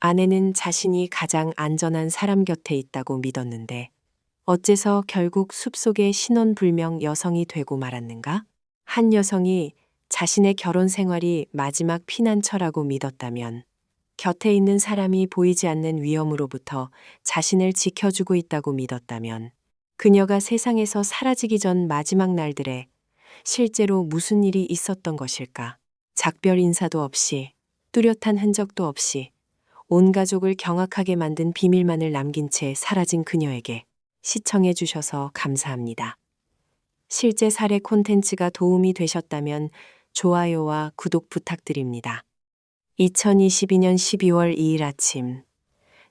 아내는 자신이 가장 안전한 사람 곁에 있다고 믿었는데 어째서 결국 숲속의 신원불명 여성이 되고 말았는가? 한 여성이 자신의 결혼 생활이 마지막 피난처라고 믿었다면 곁에 있는 사람이 보이지 않는 위험으로부터 자신을 지켜주고 있다고 믿었다면 그녀가 세상에서 사라지기 전 마지막 날들에 실제로 무슨 일이 있었던 것일까? 작별 인사도 없이 뚜렷한 흔적도 없이 온 가족을 경악하게 만든 비밀만을 남긴 채 사라진 그녀에게 시청해 주셔서 감사합니다. 실제 사례 콘텐츠가 도움이 되셨다면 좋아요와 구독 부탁드립니다. 2022년 12월 2일 아침,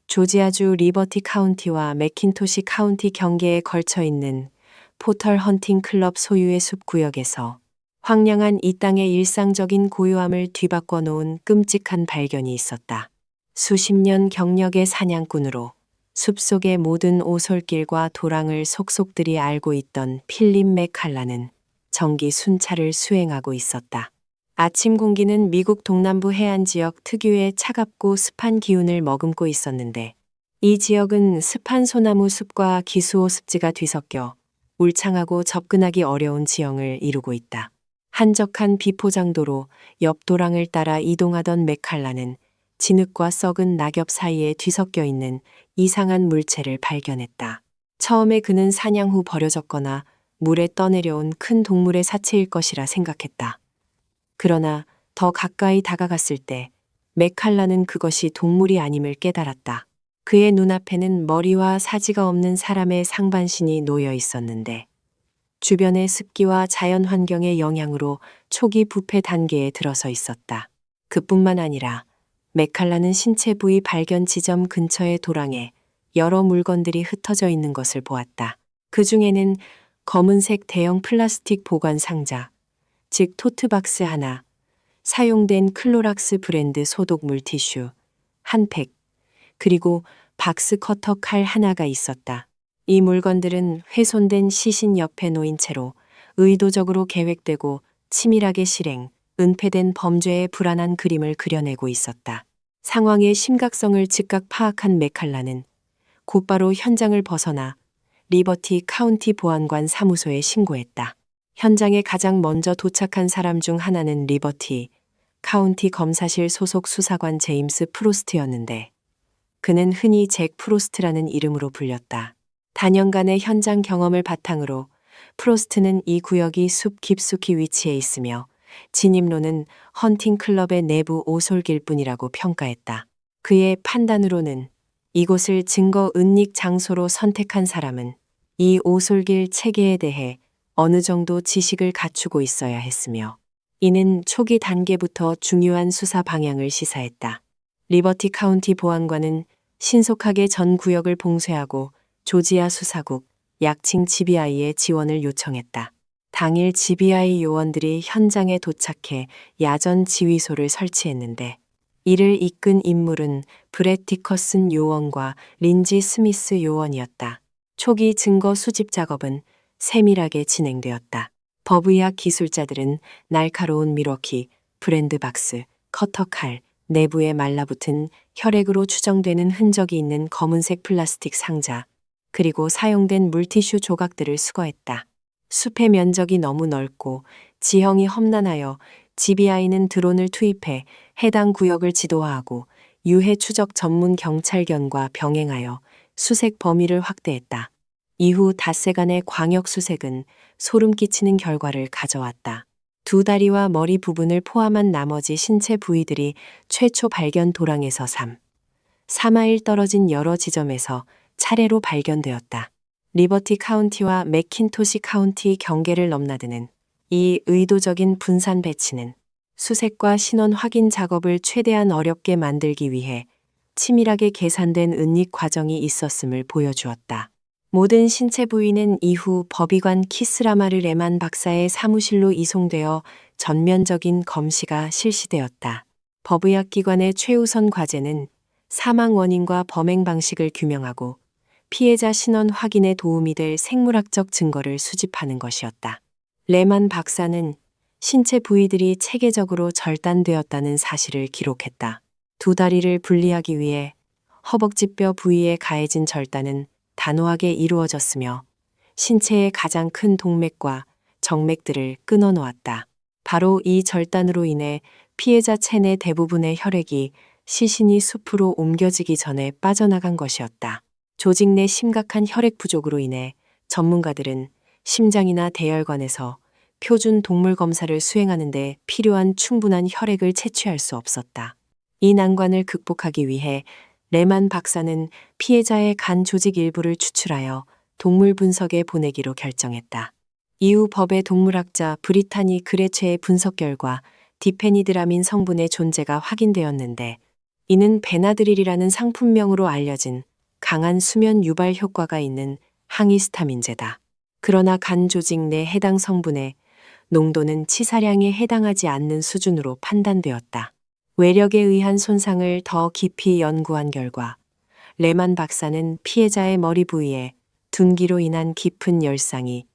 조지아주 리버티 카운티와 맥킨토시 카운티 경계에 걸쳐 있는 포털 헌팅 클럽 소유의 숲구역에서 황량한 이 땅의 일상적인 고요함을 뒤바꿔 놓은 끔찍한 발견이 있었다. 수십 년 경력의 사냥꾼으로 숲속의 모든 오솔길과 도랑을 속속들이 알고 있던 필립 맥칼라는 정기 순찰을 수행하고 있었다. 아침 공기는 미국 동남부 해안 지역 특유의 차갑고 습한 기운을 머금고 있었는데 이 지역은 습한 소나무 숲과 기수호 습지가 뒤섞여 울창하고 접근하기 어려운 지형을 이루고 있다. 한적한 비포장도로 옆 도랑을 따라 이동하던 맥칼라는 진흙과 썩은 낙엽 사이에 뒤섞여 있는 이상한 물체를 발견했다. 처음에 그는 사냥 후 버려졌거나 물에 떠내려온 큰 동물의 사체일 것이라 생각했다. 그러나 더 가까이 다가갔을 때 맥칼라는 그것이 동물이 아님을 깨달았다. 그의 눈앞에는 머리와 사지가 없는 사람의 상반신이 놓여 있었는데 주변의 습기와 자연 환경의 영향으로 초기 부패 단계에 들어서 있었다. 그뿐만 아니라 맥칼라는 신체 부위 발견 지점 근처의 도랑에 여러 물건들이 흩어져 있는 것을 보았다. 그 중에는 검은색 대형 플라스틱 보관 상자, 즉 토트박스 하나, 사용된 클로락스 브랜드 소독 물티슈, 한 팩, 그리고 박스 커터 칼 하나가 있었다. 이 물건들은 훼손된 시신 옆에 놓인 채로 의도적으로 계획되고 치밀하게 실행, 은폐된 범죄의 불안한 그림을 그려내고 있었다. 상황의 심각성을 즉각 파악한 맥칼라는 곧바로 현장을 벗어나 리버티 카운티 보안관 사무소에 신고했다. 현장에 가장 먼저 도착한 사람 중 하나는 리버티 카운티 검사실 소속 수사관 제임스 프로스트였는데 그는 흔히 잭 프로스트라는 이름으로 불렸다. 단연간의 현장 경험을 바탕으로 프로스트는 이 구역이 숲 깊숙이 위치해 있으며 진입로는 헌팅 클럽의 내부 오솔길 뿐이라고 평가했다. 그의 판단으로는 이곳을 증거 은닉 장소로 선택한 사람은 이 오솔길 체계에 대해 어느 정도 지식을 갖추고 있어야 했으며 이는 초기 단계부터 중요한 수사 방향을 시사했다. 리버티 카운티 보안관은 신속하게 전 구역을 봉쇄하고 조지아 수사국, 약칭 GBI의 지원을 요청했다. 당일 GBI 요원들이 현장에 도착해 야전 지휘소를 설치했는데 이를 이끈 인물은 브렛 디커슨 요원과 린지 스미스 요원이었다. 초기 증거 수집 작업은 세밀하게 진행되었다. 법의학 기술자들은 날카로운 미러키, 브랜드박스, 커터칼, 내부에 말라붙은 혈액으로 추정되는 흔적이 있는 검은색 플라스틱 상자, 그리고 사용된 물티슈 조각들을 수거했다. 숲의 면적이 너무 넓고 지형이 험난하여 GBI는 드론을 투입해 해당 구역을 지도화하고 유해 추적 전문 경찰견과 병행하여 수색 범위를 확대했다. 이후 닷새간의 광역 수색은 소름 끼치는 결과를 가져왔다. 두 다리와 머리 부분을 포함한 나머지 신체 부위들이 최초 발견 도랑에서 4마일 떨어진 여러 지점에서 차례로 발견되었다. 리버티 카운티와 맥킨토시 카운티 경계를 넘나드는 이 의도적인 분산 배치는 수색과 신원 확인 작업을 최대한 어렵게 만들기 위해 치밀하게 계산된 은닉 과정이 있었음을 보여주었다. 모든 신체 부위는 이후 법의관 키스라마르 레만 박사의 사무실로 이송되어 전면적인 검시가 실시되었다. 법의학 기관의 최우선 과제는 사망 원인과 범행 방식을 규명하고 피해자 신원 확인에 도움이 될 생물학적 증거를 수집하는 것이었다. 레만 박사는 신체 부위들이 체계적으로 절단되었다는 사실을 기록했다. 두 다리를 분리하기 위해 허벅지뼈 부위에 가해진 절단은 단호하게 이루어졌으며 신체의 가장 큰 동맥과 정맥들을 끊어 놓았다. 바로 이 절단으로 인해 피해자 체내 대부분의 혈액이 시신이 숲으로 옮겨지기 전에 빠져나간 것이었다. 조직 내 심각한 혈액 부족으로 인해 전문가들은 심장이나 대혈관에서 표준 동물 검사를 수행하는 데 필요한 충분한 혈액을 채취할 수 없었다. 이 난관을 극복하기 위해 레만 박사는 피해자의 간 조직 일부를 추출하여 동물 분석에 보내기로 결정했다. 이후 법의 동물학자 브리타니 그레체의 분석 결과 디페니드라민 성분의 존재가 확인되었는데, 이는 베나드릴이라는 상품명으로 알려진 강한 수면 유발 효과가 있는 항히스타민제다. 그러나 간 조직 내 해당 성분의 농도는 치사량에 해당하지 않는 수준으로 판단되었다. 외력에 의한 손상을 더 깊이 연구한 결과 레만 박사는 피해자의 머리 부위에 둔기로 인한 깊은 열상이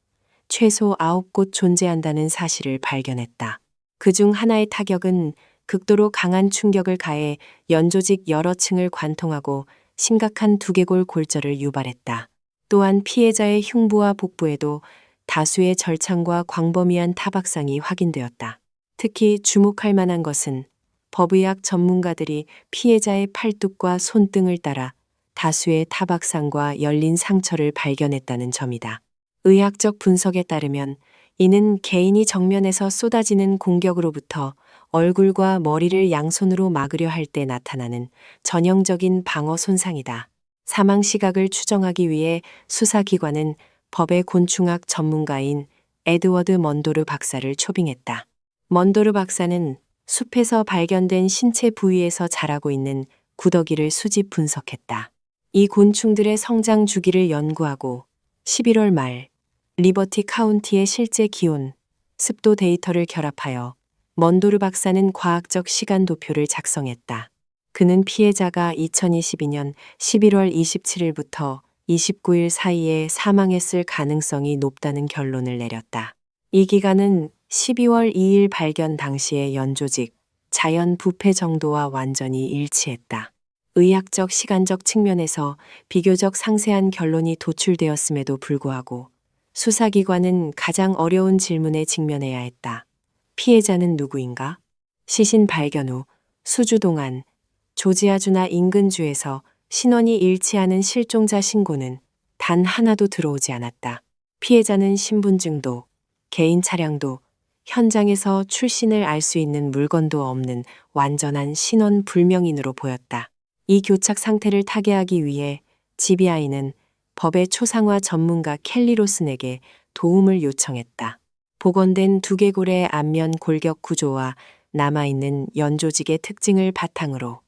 최소 9곳 존재한다는 사실을 발견했다. 그중 하나의 타격은 극도로 강한 충격을 가해 연조직 여러 층을 관통하고 심각한 두개골 골절을 유발했다. 또한 피해자의 흉부와 복부에도 다수의 절창과 광범위한 타박상이 확인되었다. 특히 주목할 만한 것은 법의학 전문가들이 피해자의 팔뚝과 손등을 따라 다수의 타박상과 열린 상처를 발견했다는 점이다. 의학적 분석에 따르면 이는 개인이 정면에서 쏟아지는 공격으로부터 얼굴과 머리를 양손으로 막으려 할 때 나타나는 전형적인 방어 손상이다. 사망 시각을 추정하기 위해 수사기관은 법의 곤충학 전문가인 에드워드 먼도르 박사를 초빙했다. 먼도르 박사는 숲에서 발견된 신체 부위에서 자라고 있는 구더기를 수집 분석했다. 이 곤충들의 성장 주기를 연구하고 11월 말 리버티 카운티의 실제 기온, 습도 데이터를 결합하여 먼도르 박사는 과학적 시간 도표를 작성했다. 그는 피해자가 2022년 11월 27일부터 29일 사이에 사망했을 가능성이 높다는 결론을 내렸다. 이 기간은 12월 2일 발견 당시의 연조직, 자연 부패 정도와 완전히 일치했다. 의학적 시간적 측면에서 비교적 상세한 결론이 도출되었음에도 불구하고 수사기관은 가장 어려운 질문에 직면해야 했다. 피해자는 누구인가? 시신 발견 후 수주 동안 조지아주나 인근 주에서 신원이 일치하는 실종자 신고는 단 하나도 들어오지 않았다. 피해자는 신분증도, 개인 차량도, 현장에서 출신을 알 수 있는 물건도 없는 완전한 신원 불명인으로 보였다. 이 교착 상태를 타개하기 위해 GBI는 법의 초상화 전문가 켈리 로슨에게 도움을 요청했다. 복원된 두개골의 안면 골격 구조와 남아있는 연조직의 특징을 바탕으로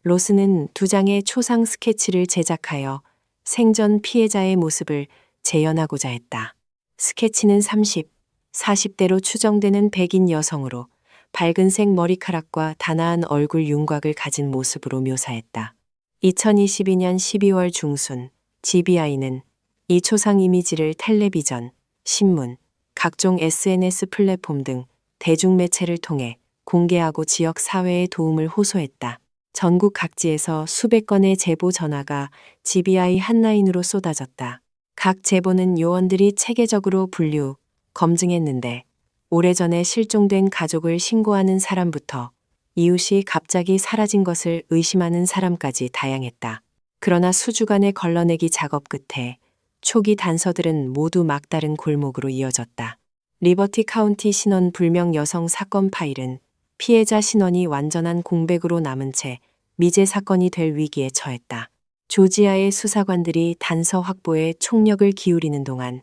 로슨은 두 장의 초상 스케치를 제작하여 생전 피해자의 모습을 재현하고자 했다. 스케치는 30, 40대로 추정되는 백인 여성으로 밝은색 머리카락과 단아한 얼굴 윤곽을 가진 모습으로 묘사했다. 2022년 12월 중순 GBI는 이 초상 이미지를 텔레비전, 신문, 각종 SNS 플랫폼 등 대중매체를 통해 공개하고 지역 사회의 도움을 호소했다. 전국 각지에서 수백 건의 제보 전화가 GBI 핫라인으로 쏟아졌다. 각 제보는 요원들이 체계적으로 분류, 검증했는데 오래전에 실종된 가족을 신고하는 사람부터 이웃이 갑자기 사라진 것을 의심하는 사람까지 다양했다. 그러나 수주간의 걸러내기 작업 끝에 초기 단서들은 모두 막다른 골목으로 이어졌다. 리버티 카운티 신원 불명 여성 사건 파일은 피해자 신원이 완전한 공백으로 남은 채 미제 사건이 될 위기에 처했다. 조지아의 수사관들이 단서 확보에 총력을 기울이는 동안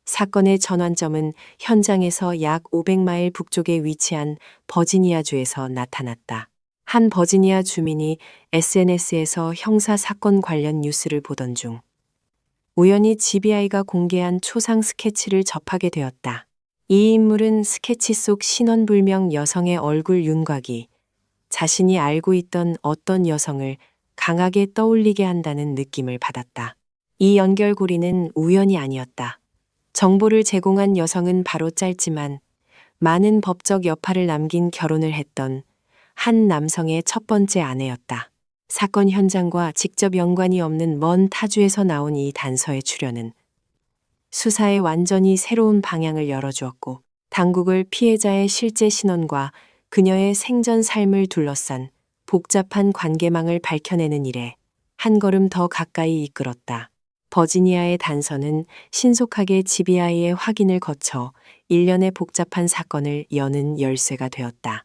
사건의 전환점은 현장에서 약 500마일 북쪽에 위치한 버지니아주에서 나타났다. 한 버지니아 주민이 SNS에서 형사 사건 관련 뉴스를 보던 중 우연히 GBI가 공개한 초상 스케치를 접하게 되었다. 이 인물은 스케치 속 신원불명 여성의 얼굴 윤곽이 자신이 알고 있던 어떤 여성을 강하게 떠올리게 한다는 느낌을 받았다. 이 연결고리는 우연이 아니었다. 정보를 제공한 여성은 바로 짧지만 많은 법적 여파를 남긴 결혼을 했던 한 남성의 첫 번째 아내였다. 사건 현장과 직접 연관이 없는 먼 타주에서 나온 이 단서의 출현은 수사에 완전히 새로운 방향을 열어주었고, 당국을 피해자의 실제 신원과 그녀의 생전 삶을 둘러싼 복잡한 관계망을 밝혀내는 일에 한 걸음 더 가까이 이끌었다. 버지니아의 단서는 신속하게 GBI의 확인을 거쳐 일련의 복잡한 사건을 여는 열쇠가 되었다.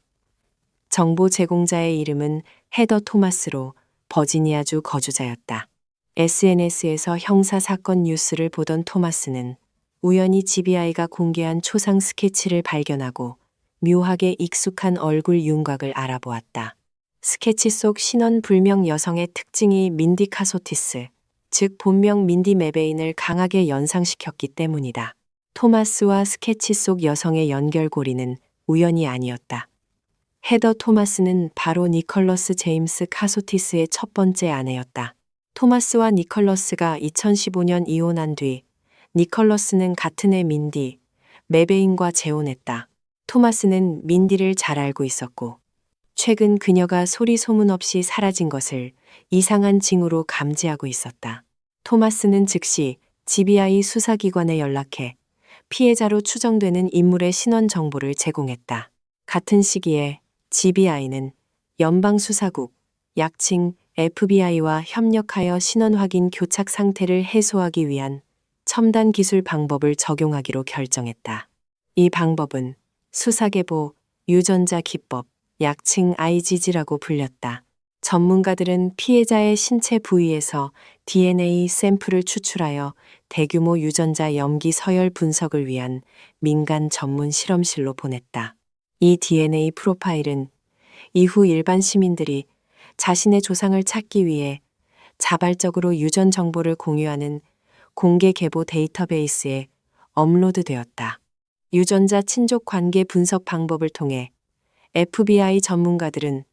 정보 제공자의 이름은 헤더 토마스로 버지니아주 거주자였다. SNS에서 형사사건 뉴스를 보던 토마스는 우연히 GBI가 공개한 초상 스케치를 발견하고 묘하게 익숙한 얼굴 윤곽을 알아보았다. 스케치 속 신원 불명 여성의 특징이 민디 카소티스, 즉 본명 민디 메베인을 강하게 연상시켰기 때문이다. 토마스와 스케치 속 여성의 연결고리는 우연이 아니었다. 헤더 토마스는 바로 니컬러스 제임스 카소티스의 첫 번째 아내였다. 토마스와 니컬러스가 2015년 이혼한 뒤 니컬러스는 같은 해 민디, 메베인과 재혼했다. 토마스는 민디를 잘 알고 있었고 최근 그녀가 소리 소문 없이 사라진 것을 이상한 징후로 감지하고 있었다. 토마스는 즉시 GBI 수사기관에 연락해 피해자로 추정되는 인물의 신원 정보를 제공했다. 같은 시기에 GBI는 연방수사국, 약칭 FBI와 협력하여 신원 확인 교착 상태를 해소하기 위한 첨단 기술 방법을 적용하기로 결정했다. 이 방법은 수사계보 유전자 기법, 약칭 IgG라고 불렸다. 전문가들은 피해자의 신체 부위에서 DNA 샘플을 추출하여 대규모 유전자 염기 서열 분석을 위한 민간 전문 실험실로 보냈다. 이 DNA 프로파일은 이후 일반 시민들이 자신의 조상을 찾기 위해 자발적으로 유전 정보를 공유하는 공개 계보 데이터베이스에 업로드되었다. 유전자 친족 관계 분석 방법을 통해 FBI 전문가들은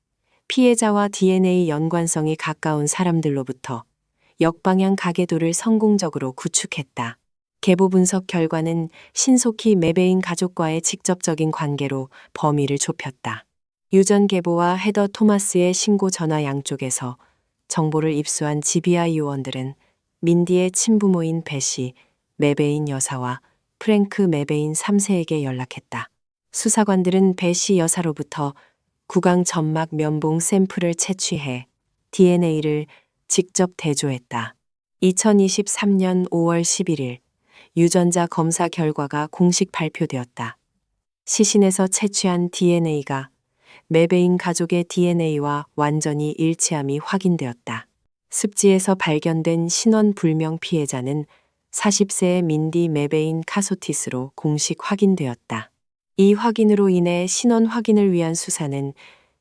피해자와 DNA 연관성이 가까운 사람들로부터 역방향 가계도를 성공적으로 구축했다. 계보 분석 결과는 신속히 메베인 가족과의 직접적인 관계로 범위를 좁혔다. 유전 계보와 헤더 토마스의 신고 전화 양쪽에서 정보를 입수한 GBI 요원들은 민디의 친부모인 베시 메베인 여사와 프랭크 메베인 3세에게 연락했다. 수사관들은 베시 여사로부터 구강 점막 면봉 샘플을 채취해 DNA를 직접 대조했다. 2023년 5월 11일 유전자 검사 결과가 공식 발표되었다. 시신에서 채취한 DNA가 메베인 가족의 DNA와 완전히 일치함이 확인되었다. 습지에서 발견된 신원 불명 피해자는 40세의 민디 메베인 카소티스로 공식 확인되었다. 이 확인으로 인해 신원 확인을 위한 수사는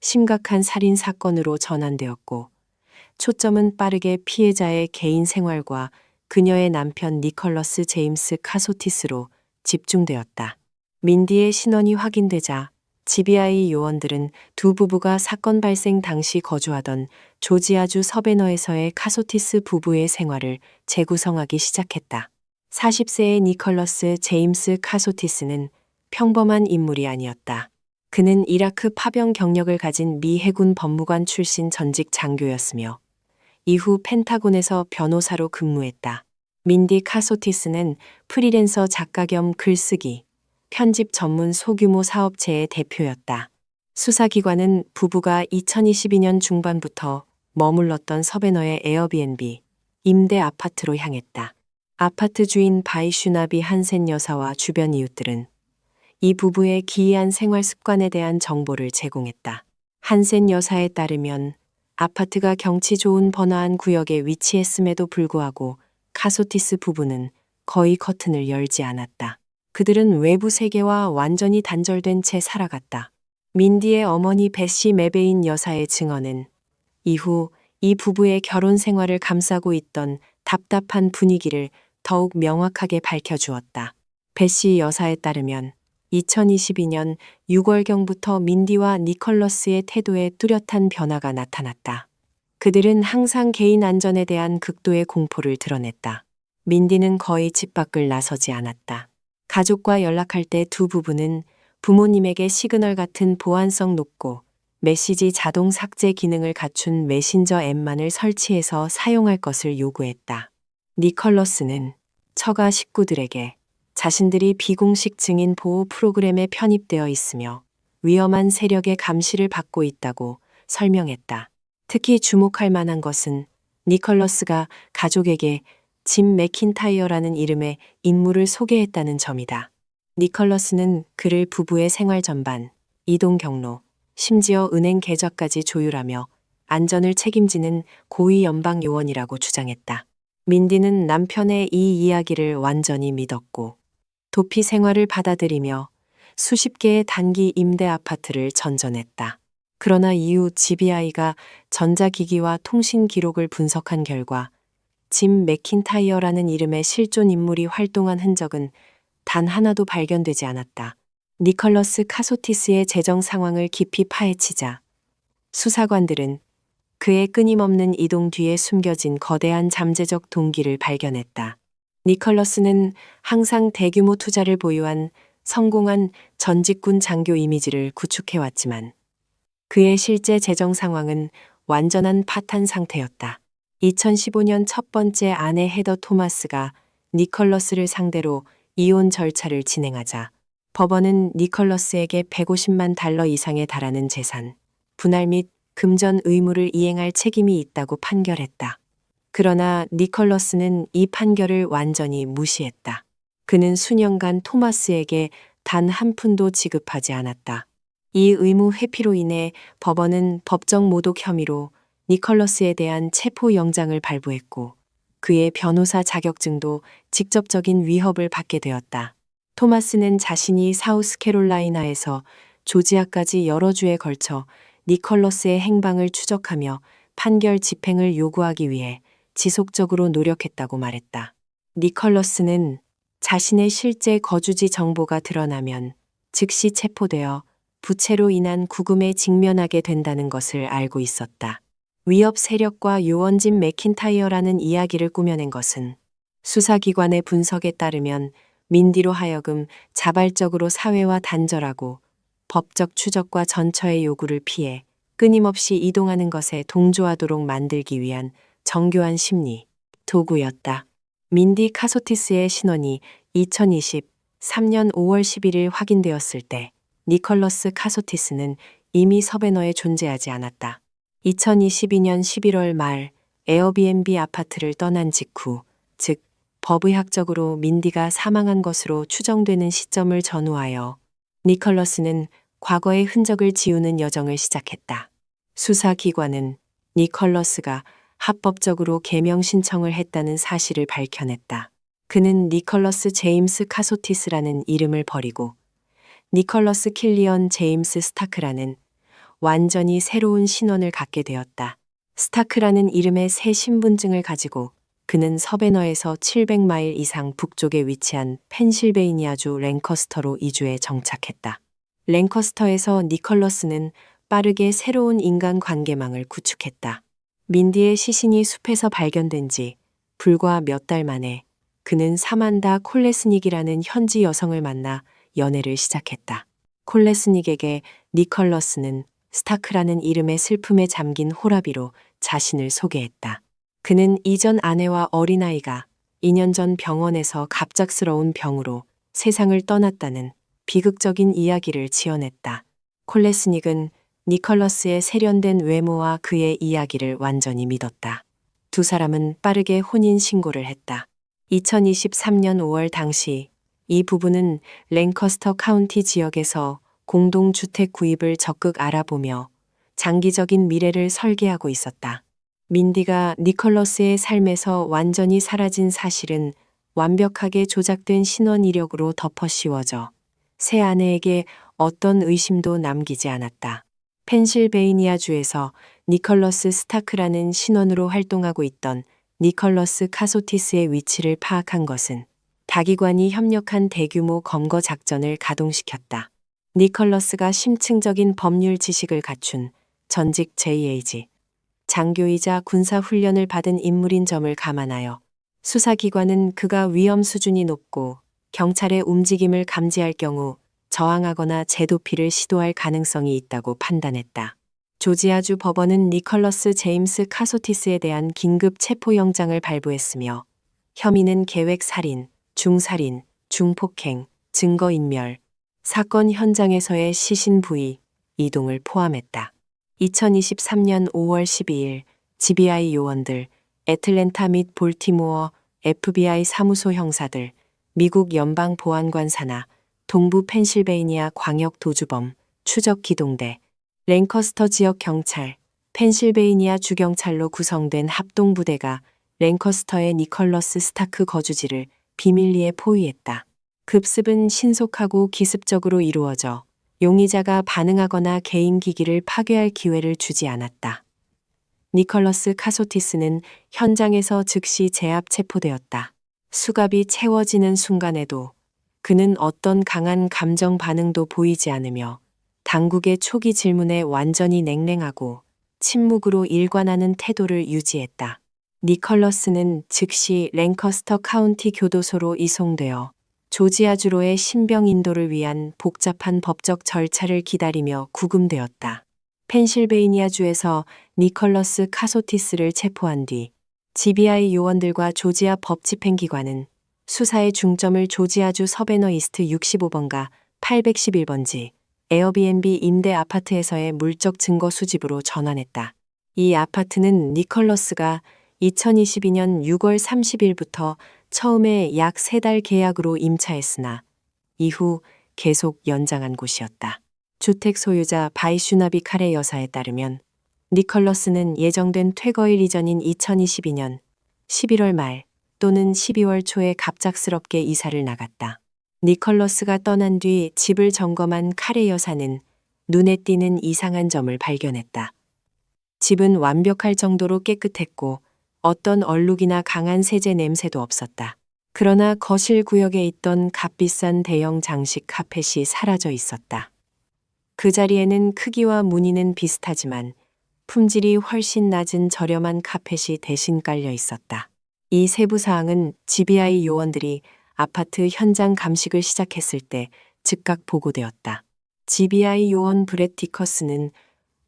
심각한 살인 사건으로 전환되었고 초점은 빠르게 피해자의 개인 생활과 그녀의 남편 니컬러스 제임스 카소티스로 집중되었다. 민디의 신원이 확인되자 GBI 요원들은 두 부부가 사건 발생 당시 거주하던 조지아주 서베너에서의 카소티스 부부의 생활을 재구성하기 시작했다. 40세의 니컬러스 제임스 카소티스는 평범한 인물이 아니었다. 그는 이라크 파병 경력을 가진 미 해군 법무관 출신 전직 장교였으며 이후 펜타곤에서 변호사로 근무했다. 민디 카소티스는 프리랜서 작가 겸 글쓰기, 편집 전문 소규모 사업체의 대표였다. 수사기관은 부부가 2022년 중반부터 머물렀던 서베너의 에어비앤비, 임대 아파트로 향했다. 아파트 주인 바이슈나비 한센 여사와 주변 이웃들은 이 부부의 기이한 생활 습관에 대한 정보를 제공했다. 한센 여사에 따르면 아파트가 경치 좋은 번화한 구역에 위치했음에도 불구하고 카소티스 부부는 거의 커튼을 열지 않았다. 그들은 외부 세계와 완전히 단절된 채 살아갔다. 민디의 어머니 베시 메베인 여사의 증언은 이후 이 부부의 결혼 생활을 감싸고 있던 답답한 분위기를 더욱 명확하게 밝혀주었다. 베시 여사에 따르면 2022년 6월경부터 민디와 니컬러스의 태도에 뚜렷한 변화가 나타났다. 그들은 항상 개인 안전에 대한 극도의 공포를 드러냈다. 민디는 거의 집 밖을 나서지 않았다. 가족과 연락할 때 두 부부는 부모님에게 시그널 같은 보안성 높고 메시지 자동 삭제 기능을 갖춘 메신저 앱만을 설치해서 사용할 것을 요구했다. 니컬러스는 처가 식구들에게 자신들이 비공식 증인 보호 프로그램에 편입되어 있으며 위험한 세력의 감시를 받고 있다고 설명했다. 특히 주목할 만한 것은 니컬러스가 가족에게 짐 맥킨타이어라는 이름의 인물을 소개했다는 점이다. 니컬러스는 그를 부부의 생활 전반, 이동 경로, 심지어 은행 계좌까지 조율하며 안전을 책임지는 고위 연방 요원이라고 주장했다. 민디는 남편의 이 이야기를 완전히 믿었고 도피 생활을 받아들이며 수십 개의 단기 임대 아파트를 전전했다. 그러나 이후 GBI가 전자기기와 통신 기록을 분석한 결과 짐 맥킨타이어라는 이름의 실존 인물이 활동한 흔적은 단 하나도 발견되지 않았다. 니컬러스 카소티스의 재정 상황을 깊이 파헤치자 수사관들은 그의 끊임없는 이동 뒤에 숨겨진 거대한 잠재적 동기를 발견했다. 니컬러스는 항상 대규모 투자를 보유한 성공한 전직군 장교 이미지를 구축해왔지만 그의 실제 재정 상황은 완전한 파탄 상태였다. 2015년 첫 번째 아내 헤더 토마스가 니컬러스를 상대로 이혼 절차를 진행하자 법원은 니컬러스에게 150만 달러 이상에 달하는 재산, 분할 및 금전 의무를 이행할 책임이 있다고 판결했다. 그러나 니컬러스는 이 판결을 완전히 무시했다. 그는 수년간 토마스에게 단 한 푼도 지급하지 않았다. 이 의무 회피로 인해 법원은 법정 모독 혐의로 니컬러스에 대한 체포 영장을 발부했고 그의 변호사 자격증도 직접적인 위협을 받게 되었다. 토마스는 자신이 사우스캐롤라이나에서 조지아까지 여러 주에 걸쳐 니컬러스의 행방을 추적하며 판결 집행을 요구하기 위해 지속적으로 노력했다고 말했다. 니컬러스는 자신의 실제 거주지 정보가 드러나면 즉시 체포되어 부채로 인한 구금에 직면하게 된다는 것을 알고 있었다. 위협 세력과 요원진 맥킨타이어라는 이야기를 꾸며낸 것은 수사기관의 분석에 따르면 민디로 하여금 자발적으로 사회와 단절하고 법적 추적과 전처의 요구를 피해 끊임없이 이동하는 것에 동조하도록 만들기 위한 정교한 심리 도구였다. 민디 카소티스의 신원이 2023년 5월 11일 확인되었을 때 니컬러스 카소티스는 이미 서베너에 존재하지 않았다. 2022년 11월 말 에어비앤비 아파트를 떠난 직후, 즉 법의학적으로 민디가 사망한 것으로 추정되는 시점을 전후하여 니컬러스는 과거의 흔적을 지우는 여정을 시작했다. 수사기관은 니컬러스가 합법적으로 개명 신청을 했다는 사실을 밝혀냈다. 그는 니컬러스 제임스 카소티스라는 이름을 버리고 니컬러스 킬리언 제임스 스타크라는 완전히 새로운 신원을 갖게 되었다. 스타크라는 이름의 새 신분증을 가지고 그는 서베너에서 700마일 이상 북쪽에 위치한 펜실베이니아주 랭커스터로 이주해 정착했다. 랭커스터에서 니컬러스는 빠르게 새로운 인간관계망을 구축했다. 민디의 시신이 숲에서 발견된 지 불과 몇 달 만에 그는 사만다 콜레스닉이라는 현지 여성을 만나 연애를 시작했다. 콜레스닉에게 니컬러스는 스타크라는 이름의 슬픔에 잠긴 호라비로 자신을 소개했다. 그는 이전 아내와 어린아이가 2년 전 병원에서 갑작스러운 병으로 세상을 떠났다는 비극적인 이야기를 지어냈다. 콜레스닉은 니컬러스의 세련된 외모와 그의 이야기를 완전히 믿었다. 두 사람은 빠르게 혼인 신고를 했다. 2023년 5월 당시 이 부부는 랭커스터 카운티 지역에서 공동주택 구입을 적극 알아보며 장기적인 미래를 설계하고 있었다. 민디가 니컬러스의 삶에서 완전히 사라진 사실은 완벽하게 조작된 신원 이력으로 덮어씌워져 새 아내에게 어떤 의심도 남기지 않았다. 펜실베이니아주에서 니컬러스 스타크라는 신원으로 활동하고 있던 니컬러스 카소티스의 위치를 파악한 것은 다기관이 협력한 대규모 검거 작전을 가동시켰다. 니컬러스가 심층적인 법률 지식을 갖춘 전직 JAG 장교이자 군사 훈련을 받은 인물인 점을 감안하여 수사기관은 그가 위험 수준이 높고 경찰의 움직임을 감지할 경우 저항하거나 재도피를 시도할 가능성이 있다고 판단했다. 조지아주 법원은 니컬러스 제임스 카소티스에 대한 긴급 체포영장을 발부했으며 혐의는 계획 살인, 중살인, 중폭행, 증거인멸, 사건 현장에서의 시신 부위, 이동을 포함했다. 2023년 5월 12일 GBI 요원들, 애틀랜타 및 볼티모어 FBI 사무소 형사들, 미국 연방보안관 산하, 동부 펜실베이니아 광역도주범, 추적기동대, 랭커스터 지역 경찰, 펜실베이니아 주경찰로 구성된 합동부대가 랭커스터의 니컬러스 스타크 거주지를 비밀리에 포위했다. 급습은 신속하고 기습적으로 이루어져 용의자가 반응하거나 개인 기기를 파괴할 기회를 주지 않았다. 니컬러스 카소티스는 현장에서 즉시 제압 체포되었다. 수갑이 채워지는 순간에도 그는 어떤 강한 감정 반응도 보이지 않으며 당국의 초기 질문에 완전히 냉랭하고 침묵으로 일관하는 태도를 유지했다. 니컬러스는 즉시 랭커스터 카운티 교도소로 이송되어 조지아주로의 신병 인도를 위한 복잡한 법적 절차를 기다리며 구금되었다. 펜실베이니아주에서 니컬러스 카소티스를 체포한 뒤 GBI 요원들과 조지아 법집행기관은 수사의 중점을 조지아주 서베너 이스트 65번가 811번지 에어비앤비 임대 아파트에서의 물적 증거 수집으로 전환했다. 이 아파트는 니컬러스가 2022년 6월 30일부터 처음에 약 3달 계약으로 임차했으나 이후 계속 연장한 곳이었다. 주택 소유자 바이슈나비 카레 여사에 따르면 니컬러스는 예정된 퇴거일 이전인 2022년 11월 말 또는 12월 초에 갑작스럽게 이사를 나갔다. 니컬러스가 떠난 뒤 집을 점검한 카레 여사는 눈에 띄는 이상한 점을 발견했다. 집은 완벽할 정도로 깨끗했고 어떤 얼룩이나 강한 세제 냄새도 없었다. 그러나 거실 구역에 있던 값비싼 대형 장식 카펫이 사라져 있었다. 그 자리에는 크기와 무늬는 비슷하지만 품질이 훨씬 낮은 저렴한 카펫이 대신 깔려 있었다. 이 세부 사항은 GBI 요원들이 아파트 현장 감식을 시작했을 때 즉각 보고되었다. GBI 요원 브렛 디커스는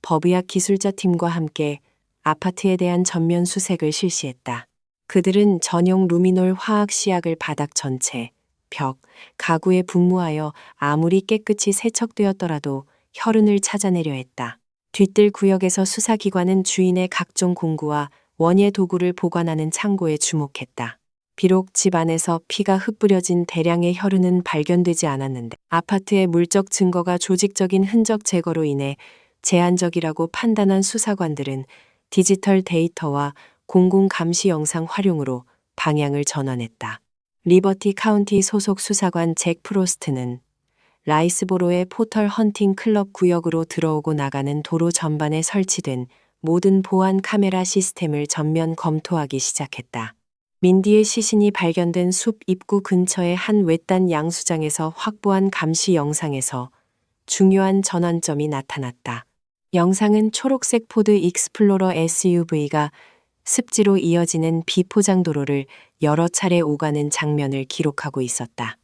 법의학 기술자 팀과 함께 아파트에 대한 전면 수색을 실시했다. 그들은 전용 루미놀 화학 시약을 바닥 전체, 벽, 가구에 분무하여 아무리 깨끗이 세척되었더라도 혈흔을 찾아내려 했다. 뒤뜰 구역에서 수사기관은 주인의 각종 공구와 원예 도구를 보관하는 창고에 주목했다. 비록 집 안에서 피가 흩뿌려진 대량의 혈흔은 발견되지 않았는데 아파트의 물적 증거가 조직적인 흔적 제거로 인해 제한적이라고 판단한 수사관들은 디지털 데이터와 공공 감시 영상 활용으로 방향을 전환했다. 리버티 카운티 소속 수사관 잭 프로스트는 라이스보로의 포털 헌팅 클럽 구역으로 들어오고 나가는 도로 전반에 설치된 모든 보안 카메라 시스템을 전면 검토하기 시작했다. 민디의 시신이 발견된 숲 입구 근처의 한 외딴 양수장에서 확보한 감시 영상에서 중요한 전환점이 나타났다. 영상은 초록색 포드 익스플로러 SUV가 습지로 이어지는 비포장 도로를 여러 차례 오가는 장면을 기록하고 있었다.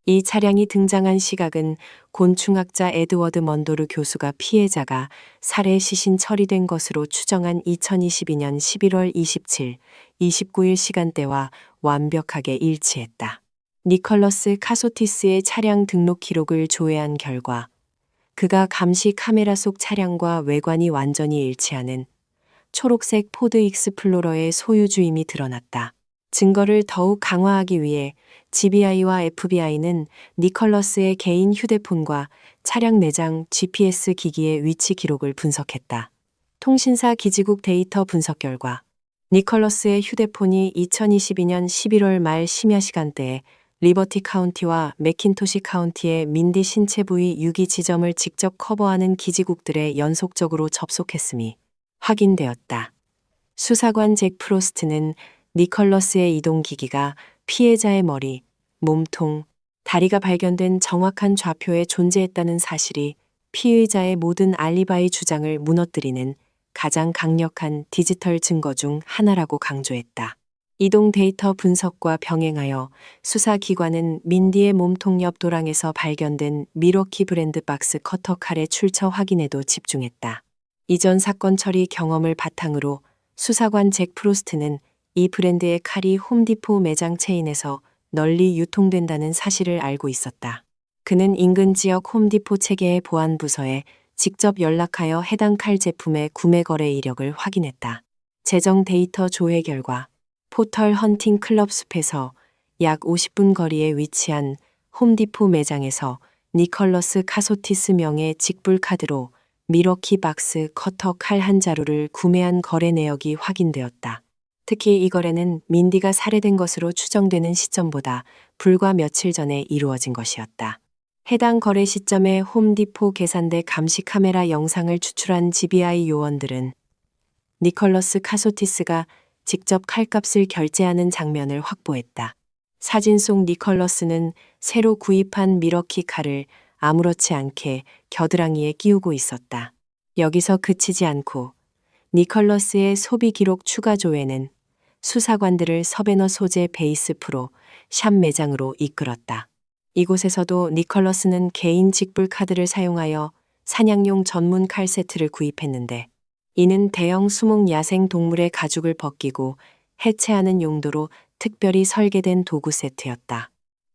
이 차량이 등장한 시각은 곤충학자 에드워드 먼도르 교수가 피해자가 살해 시신 처리된 것으로 추정한 2022년 11월 27, 29일 시간대와 완벽하게 일치했다. 니컬러스 카소티스의 차량 등록 기록을 조회한 결과 그가 감시 카메라 속 차량과 외관이 완전히 일치하는 초록색 포드 익스플로러의 소유주임이 드러났다. 증거를 더욱 강화하기 위해 GBI와 FBI는 니컬러스의 개인 휴대폰과 차량 내장 GPS 기기의 위치 기록을 분석했다. 통신사 기지국 데이터 분석 결과 니컬러스의 휴대폰이 2022년 11월 말 심야 시간대에 리버티 카운티와 매킨토시 카운티의 민디 신체 부위 유기 지점을 직접 커버하는 기지국들에 연속적으로 접속했음이 확인되었다. 수사관 잭 프로스트는 니컬러스의 이동 기기가 피해자의 머리, 몸통, 다리가 발견된 정확한 좌표에 존재했다는 사실이 피의자의 모든 알리바이 주장을 무너뜨리는 가장 강력한 디지털 증거 중 하나라고 강조했다. 이동 데이터 분석과 병행하여 수사기관은 민디의 몸통 옆 도랑에서 발견된 미러키 브랜드 박스 커터 칼의 출처 확인에도 집중했다. 이전 사건 처리 경험을 바탕으로 수사관 잭 프로스트는 이 브랜드의 칼이 홈디포 매장 체인에서 널리 유통된다는 사실을 알고 있었다. 그는 인근 지역 홈디포 체계의 보안 부서에 직접 연락하여 해당 칼 제품의 구매 거래 이력을 확인했다. 재정 데이터 조회 결과 포털 헌팅 클럽 숲에서 약 50분 거리에 위치한 홈디포 매장에서 니컬러스 카소티스 명의 직불 카드로 미러키 박스 커터 칼 한 자루를 구매한 거래 내역이 확인되었다. 특히 이 거래는 민디가 살해된 것으로 추정되는 시점보다 불과 며칠 전에 이루어진 것이었다. 해당 거래 시점에 홈디포 계산대 감시 카메라 영상을 추출한 GBI 요원들은 니컬러스 카소티스가 직접 칼값을 결제하는 장면을 확보했다. 사진 속 니컬러스는 새로 구입한 미러키 칼을 아무렇지 않게 겨드랑이에 끼우고 있었다. 여기서 그치지 않고 니컬러스의 소비 기록 추가 조회는 수사관들을 서베너 소재 베이스 프로 샵 매장으로 이끌었다. 이곳에서도 니컬러스는 개인 직불 카드를 사용하여 사냥용 전문 칼 세트를 구입했는데 이는 대형 수목 야생 동물의 가죽을 벗기고 해체하는 용도로 특별히 설계된 도구 세트였다.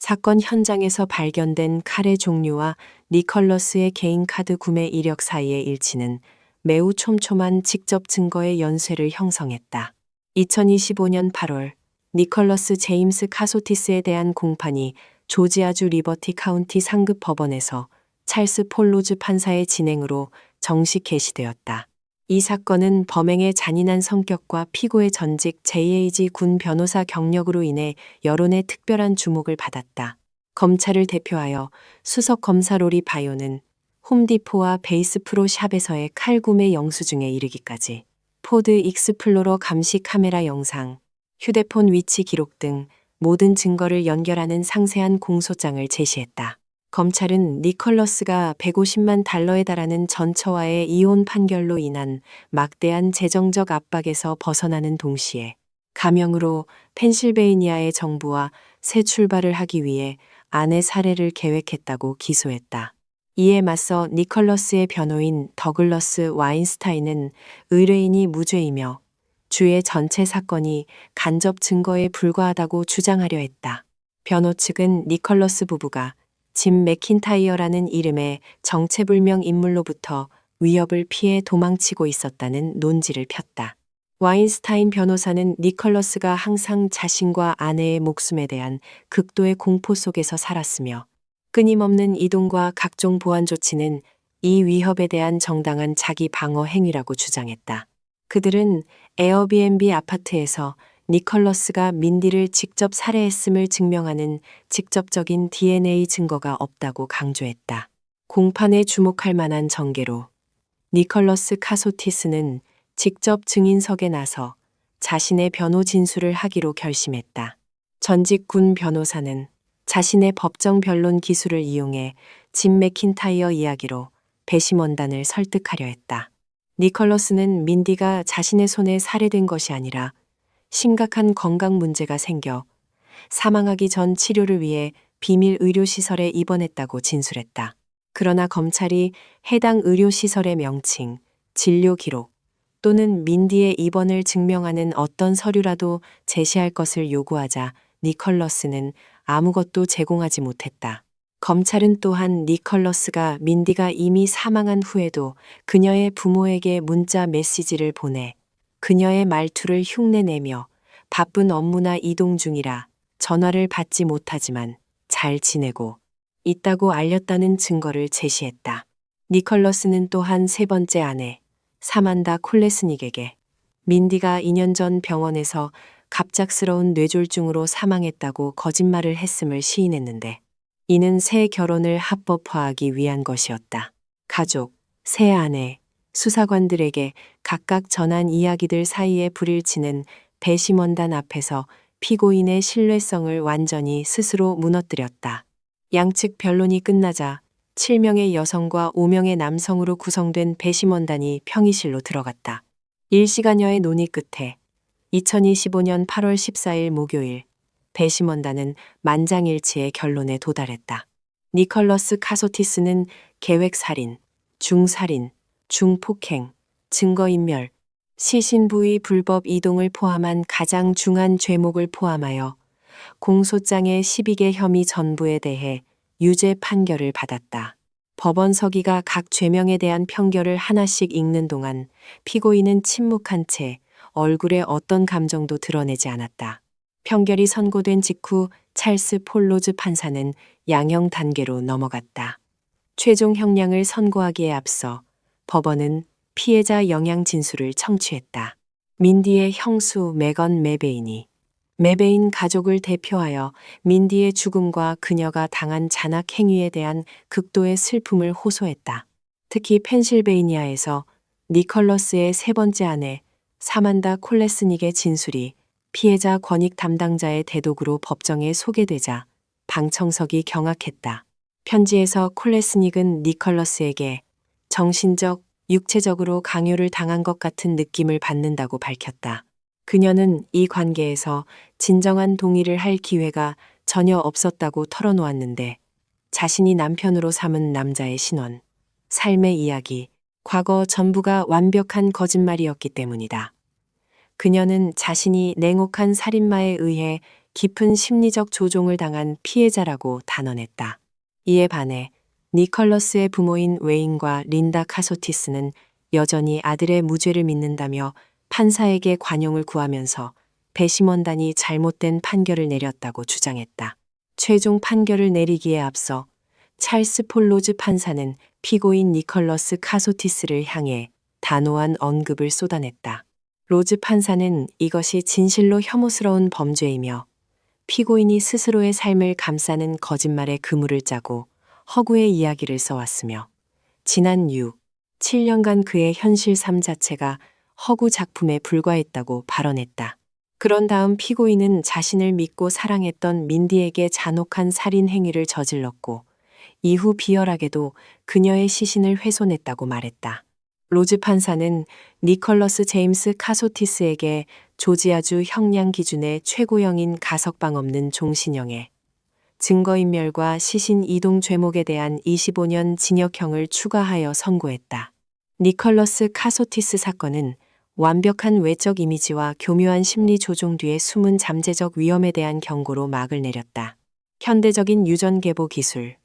사건 현장에서 발견된 칼의 종류와 니컬러스의 개인 카드 구매 이력 사이의 일치는 매우 촘촘한 직접 증거의 연쇄를 형성했다. 2025년 8월 니컬러스 제임스 카소티스에 대한 공판이 조지아주 리버티 카운티 상급 법원에서 찰스 폴로즈 판사의 진행으로 정식 개시되었다. 이 사건은 범행의 잔인한 성격과 피고의 전직 JAG 군 변호사 경력으로 인해 여론의 특별한 주목을 받았다. 검찰을 대표하여 수석 검사 로리 바요는 홈디포와 베이스 프로 샵에서의 칼 구매 영수증에 이르기까지 포드 익스플로러 감시 카메라 영상, 휴대폰 위치 기록 등 모든 증거를 연결하는 상세한 공소장을 제시했다. 검찰은 니컬러스가 $150만 달하는 전처와의 이혼 판결로 인한 막대한 재정적 압박에서 벗어나는 동시에 가명으로 펜실베이니아의 정부와 새 출발을 하기 위해 아내 살해를 계획했다고 기소했다. 이에 맞서 니컬러스의 변호인 더글러스 와인스타인은 의뢰인이 무죄이며 주의 전체 사건이 간접 증거에 불과하다고 주장하려 했다. 변호 측은 니컬러스 부부가 짐 맥킨타이어라는 이름의 정체불명 인물로부터 위협을 피해 도망치고 있었다는 논지를 폈다. 와인스타인 변호사는 니컬러스가 항상 자신과 아내의 목숨에 대한 극도의 공포 속에서 살았으며 끊임없는 이동과 각종 보안 조치는 이 위협에 대한 정당한 자기 방어 행위라고 주장했다. 그들은 에어비앤비 아파트에서 니컬러스가 민디를 직접 살해했음을 증명하는 직접적인 DNA 증거가 없다고 강조했다. 공판에 주목할 만한 전개로 니컬러스 카소티스는 직접 증인석에 나서 자신의 변호 진술을 하기로 결심했다. 전직 군 변호사는 자신의 법정 변론 기술을 이용해 짐 맥킨타이어 이야기로 배심원단을 설득하려 했다. 니컬러스는 민디가 자신의 손에 살해된 것이 아니라 심각한 건강 문제가 생겨 사망하기 전 치료를 위해 비밀 의료시설에 입원했다고 진술했다. 그러나 검찰이 해당 의료시설의 명칭, 진료 기록 또는 민디의 입원을 증명하는 어떤 서류라도 제시할 것을 요구하자 니컬러스는 아무것도 제공하지 못했다. 검찰은 또한 니컬러스가 민디가 이미 사망한 후에도 그녀의 부모에게 문자 메시지를 보내 그녀의 말투를 흉내내며 바쁜 업무나 이동 중이라 전화를 받지 못하지만 잘 지내고 있다고 알렸다는 증거를 제시했다. 니컬러스는 또한 세 번째 아내 사만다 콜레스닉에게 민디가 2년 전 병원에서 갑작스러운 뇌졸중으로 사망했다고 거짓말을 했음을 시인했는데 이는 새 결혼을 합법화하기 위한 것이었다. 가족, 새 아내, 수사관들에게 각각 전한 이야기들 사이에 불을 지는 배심원단 앞에서 피고인의 신뢰성을 완전히 스스로 무너뜨렸다. 양측 변론이 끝나자 7명의 여성과 5명의 남성으로 구성된 배심원단이 평의실로 들어갔다. 1시간여의 논의 끝에 2025년 8월 14일 목요일 배심원단은 만장일치의 결론에 도달했다. 니컬러스 카소티스는 계획살인, 중살인, 중폭행, 증거인멸, 시신 부위 불법 이동을 포함한 가장 중한 죄목을 포함하여 공소장의 12개 혐의 전부에 대해 유죄 판결을 받았다. 법원 서기가 각 죄명에 대한 평결을 하나씩 읽는 동안 피고인은 침묵한 채 얼굴에 어떤 감정도 드러내지 않았다. 평결이 선고된 직후 찰스 폴로즈 판사는 양형 단계로 넘어갔다. 최종 형량을 선고하기에 앞서 법원은 피해자 영양 진술을 청취했다. 민디의 형수 메건 메베인이 메베인 가족을 대표하여 민디의 죽음과 그녀가 당한 잔악 행위에 대한 극도의 슬픔을 호소했다. 특히 펜실베이니아에서 니컬러스의 세 번째 아내 사만다 콜레스닉의 진술이 피해자 권익 담당자의 대독으로 법정에 소개되자 방청석이 경악했다. 편지에서 콜레스닉은 니컬러스에게 정신적, 육체적으로 강요를 당한 것 같은 느낌을 받는다고 밝혔다. 그녀는 이 관계에서 진정한 동의를 할 기회가 전혀 없었다고 털어놓았는데 자신이 남편으로 삼은 남자의 신원, 삶의 이야기, 과거 전부가 완벽한 거짓말이었기 때문이다. 그녀는 자신이 냉혹한 살인마에 의해 깊은 심리적 조종을 당한 피해자라고 단언했다. 이에 반해 니컬러스의 부모인 웨인과 린다 카소티스는 여전히 아들의 무죄를 믿는다며 판사에게 관용을 구하면서 배심원단이 잘못된 판결을 내렸다고 주장했다. 최종 판결을 내리기에 앞서 찰스 폴로즈 판사는 피고인 니컬러스 카소티스를 향해 단호한 언급을 쏟아냈다. 로즈 판사는 이것이 진실로 혐오스러운 범죄이며 피고인이 스스로의 삶을 감싸는 거짓말의 그물을 짜고 허구의 이야기를 써왔으며 지난 7년간 그의 현실 삶 자체가 허구 작품에 불과했다고 발언했다. 그런 다음 피고인은 자신을 믿고 사랑했던 민디에게 잔혹한 살인 행위를 저질렀고 이후 비열하게도 그녀의 시신을 훼손했다고 말했다. 로즈 판사는 니컬러스 제임스 카소티스에게 조지아주 형량 기준의 최고형인 가석방 없는 종신형에 증거인멸과 시신 이동 죄목에 대한 25년 징역형을 추가하여 선고했다. 니컬러스 카소티스 사건은 완벽한 외적 이미지와 교묘한 심리 조종 뒤의 숨은 잠재적 위험에 대한 경고로 막을 내렸다. 현대적인 유전계보 기술,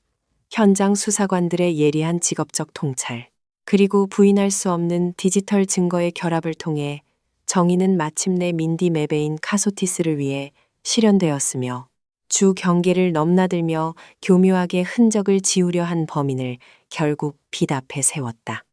현장 수사관들의 예리한 직업적 통찰, 그리고 부인할 수 없는 디지털 증거의 결합을 통해 정의는 마침내 민디 메베인 카소티스를 위해 실현되었으며 주 경계를 넘나들며 교묘하게 흔적을 지우려 한 범인을 결국 빛 앞에 세웠다.